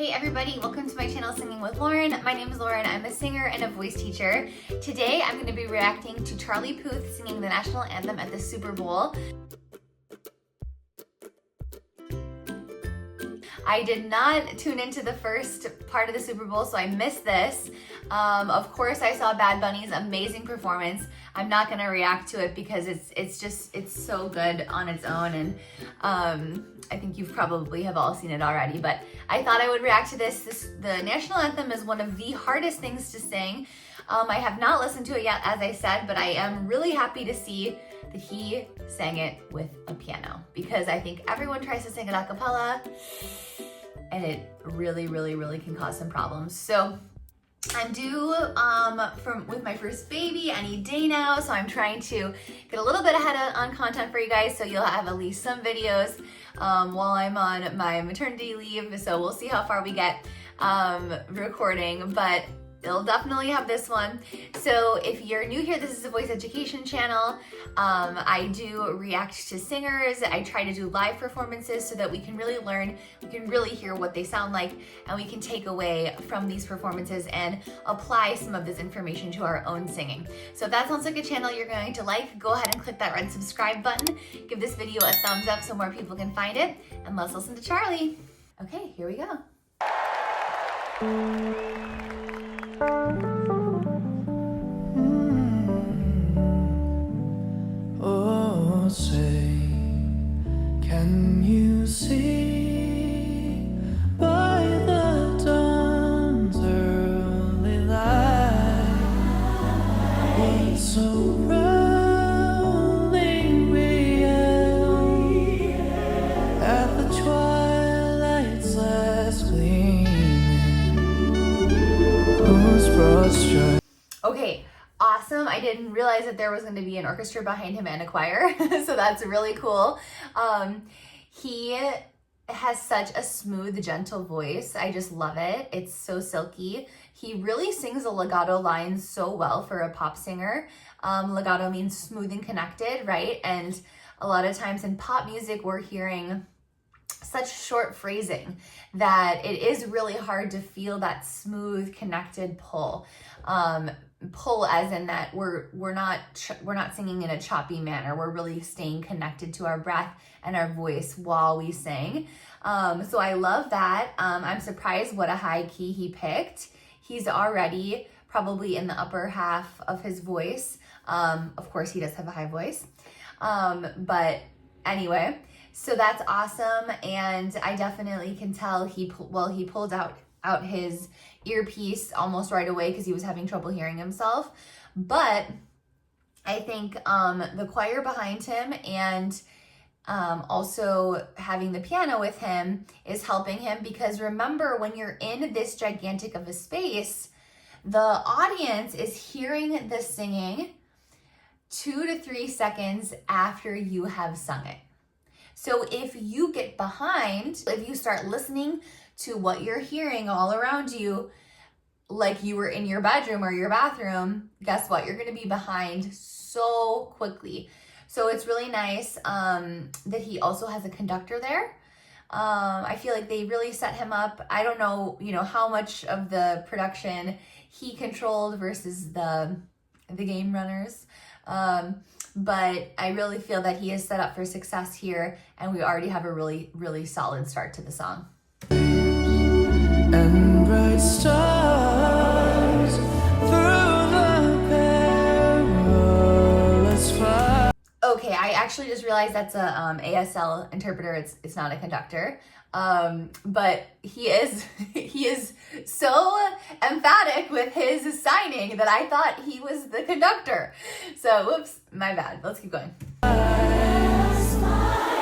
Hey everybody, welcome to my channel Singing with Lauren. My name is Lauren, I'm a singer and a voice teacher. Today I'm going to be reacting to Charlie Puth singing the national anthem at the Super Bowl. I did not tune into the first part of the Super Bowl, so I missed this. Of course, I saw Bad Bunny's amazing performance. I'm not gonna react to it because it's so good on its own, and I think you probably have all seen it already, but I thought I would react to this. The national anthem is one of the hardest things to sing. I have not listened to it yet, as I said, but I am really happy to see that he sang it with a piano, because I think everyone tries to sing it a cappella and it really can cause some problems. So I'm due with my first baby any day now, so I'm trying to get a little bit ahead on content for you guys, so you'll have at least some videos while I'm on my maternity leave. So we'll see how far we get recording, but they'll definitely have this one. So if you're new here, this is a voice education channel. I do react to singers. I try to do live performances so that we can really learn, we can really hear what they sound like, and we can take away from these performances and apply some of this information to our own singing. So if that sounds like a channel you're going to like, go ahead and click that red subscribe button. Give this video a thumbs up so more people can find it, and let's listen to Charlie. Okay, here we go. Oh, say, can you see by the dawn's early light what surrounding me at the twilight's last gleaming, whose broad stripes. Okay, awesome. I didn't realize that there was going to be an orchestra behind him and a choir, so that's really cool. He has such a smooth, gentle voice. I just love it. It's so silky. He really sings the legato lines so well for a pop singer. Legato means smooth and connected, right? And a lot of times in pop music, we're hearing such short phrasing that it is really hard to feel that smooth, connected pull. Pull as in that we're not singing in a choppy manner. We're really staying connected to our breath and our voice while we sing. So I love that. I'm surprised what a high key he picked. He's already probably in the upper half of his voice. Of course, he does have a high voice. But anyway, so that's awesome. And I definitely can tell he pulled out his earpiece almost right away because he was having trouble hearing himself. But I think the choir behind him and also having the piano with him is helping him, because remember, when you're in this gigantic of a space, the audience is hearing the singing 2 to 3 seconds after you have sung it. So if you get behind, if you start listening to what you're hearing all around you, like you were in your bedroom or your bathroom, guess what? You're going to be behind so quickly. So it's really nice that he also has a conductor there. I feel like they really set him up. I don't know, how much of the production he controlled versus the game runners. But I really feel that he is set up for success here, and we already have a really solid start to the song. And bright stars through the perilous fire. Okay, I actually just realized that's a ASL interpreter. It's not a conductor. But he is so emphatic with his signing that I thought he was the conductor. So whoops, my bad. Let's keep going.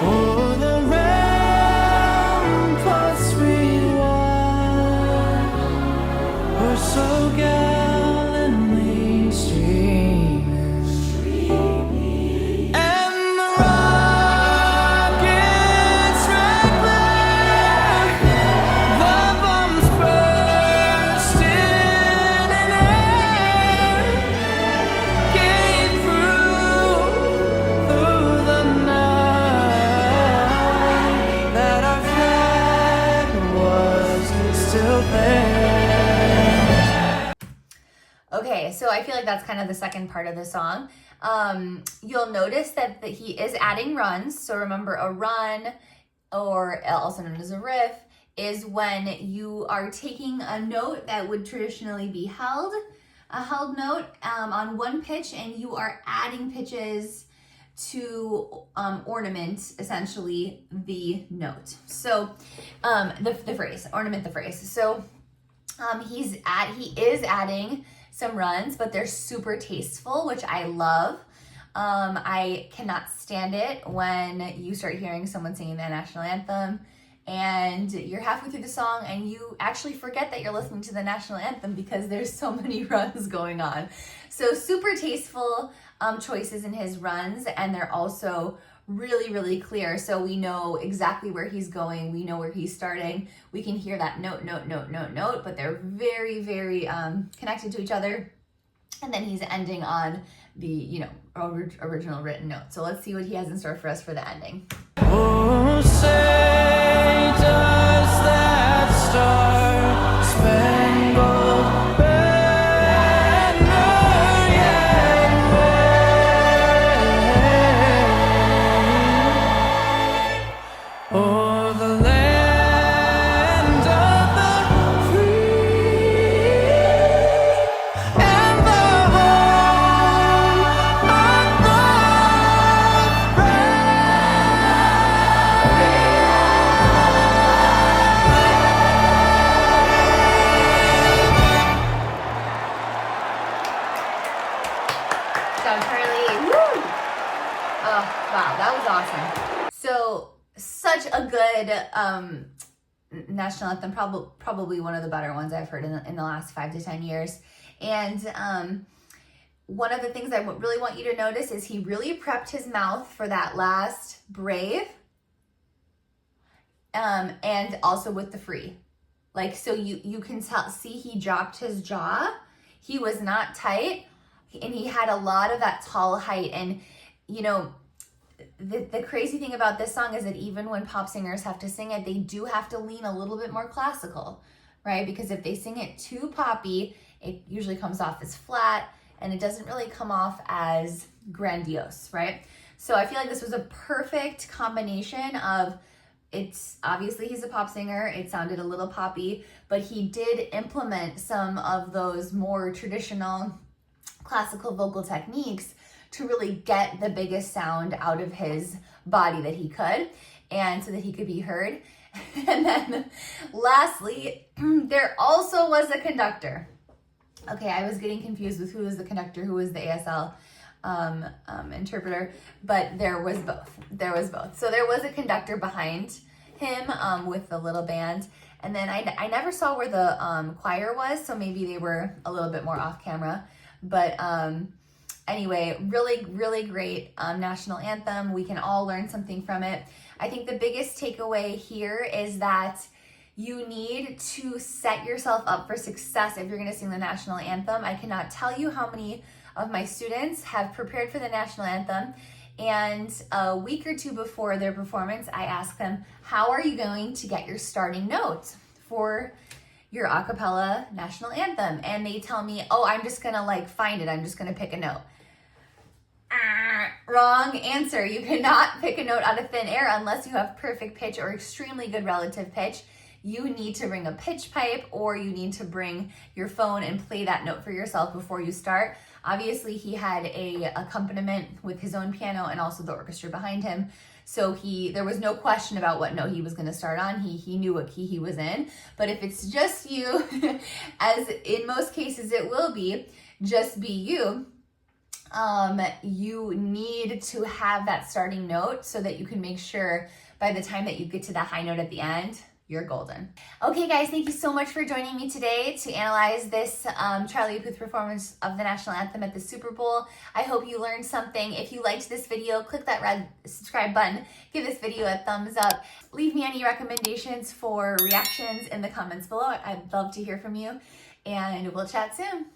Oh, the ramparts we won were so gallantly streaming, and the rockets reckless, the bombs bursting in air, came through thing. Okay, so I feel like that's kind of the second part of the song. You'll notice that he is adding runs. So remember, a run, or also known as a riff, is when you are taking a note that would traditionally be held, a held note on one pitch, and you are adding pitches to ornament essentially the note. So the phrase, ornament the phrase. So he is adding some runs, but they're super tasteful, which I love. I cannot stand it when you start hearing someone singing the national anthem and you're halfway through the song and you actually forget that you're listening to the national anthem because there's so many runs going on. So super tasteful choices in his runs, and they're also really, really clear. So we know exactly where he's going. We know where he's starting. We can hear that note, but they're very, very connected to each other. And then he's ending on the, original written note. So let's see what he has in store for us for the ending. Oh, say does that Star Spangled Banner yet wave o'er the land of the free and the home of the Good job, Charlie. Woo! Oh, wow, that was awesome. So, such a good national anthem, probably one of the better ones I've heard in the last 5 to 10 years. And one of the things I really want you to notice is he really prepped his mouth for that last brave, and also with the free. Like, so you can see he dropped his jaw. He was not tight, and he had a lot of that tall height. And the crazy thing about this song is that even when pop singers have to sing it, they do have to lean a little bit more classical, right? Because if they sing it too poppy, it usually comes off as flat, and it doesn't really come off as grandiose, right? So I feel like this was a perfect combination of, it's obviously he's a pop singer, it sounded a little poppy, but he did implement some of those more traditional classical vocal techniques to really get the biggest sound out of his body that he could, and so that he could be heard. And then lastly, there also was a conductor. Okay, I was getting confused with who was the conductor, who was the ASL interpreter, but there was both. So there was a conductor behind him with the little band. And then I never saw where the choir was, so maybe they were a little bit more off camera. But anyway, really, really great national anthem. We can all learn something from it. I think the biggest takeaway here is that you need to set yourself up for success if you're going to sing the national anthem. I cannot tell you how many of my students have prepared for the national anthem, and a week or two before their performance, I ask them, how are you going to get your starting notes for your a cappella national anthem? And they tell me, oh, I'm just going to find it. I'm just going to pick a note. Wrong answer. You cannot pick a note out of thin air unless you have perfect pitch or extremely good relative pitch. You need to bring a pitch pipe, or you need to bring your phone and play that note for yourself before you start. Obviously, he had a accompaniment with his own piano and also the orchestra behind him. So there was no question about what note he was going to start on. He knew what key he was in. But if it's just you, as in most cases it will be, just be you. You need to have that starting note so that you can make sure by the time that you get to the high note at the end, you're golden. Okay guys, thank you so much for joining me today to analyze this Charlie Puth performance of the national anthem at the Super Bowl. I hope you learned something. If you liked this video, click that red subscribe button, give this video a thumbs up, leave me any recommendations for reactions in the comments below. I'd love to hear from you, and we'll chat soon.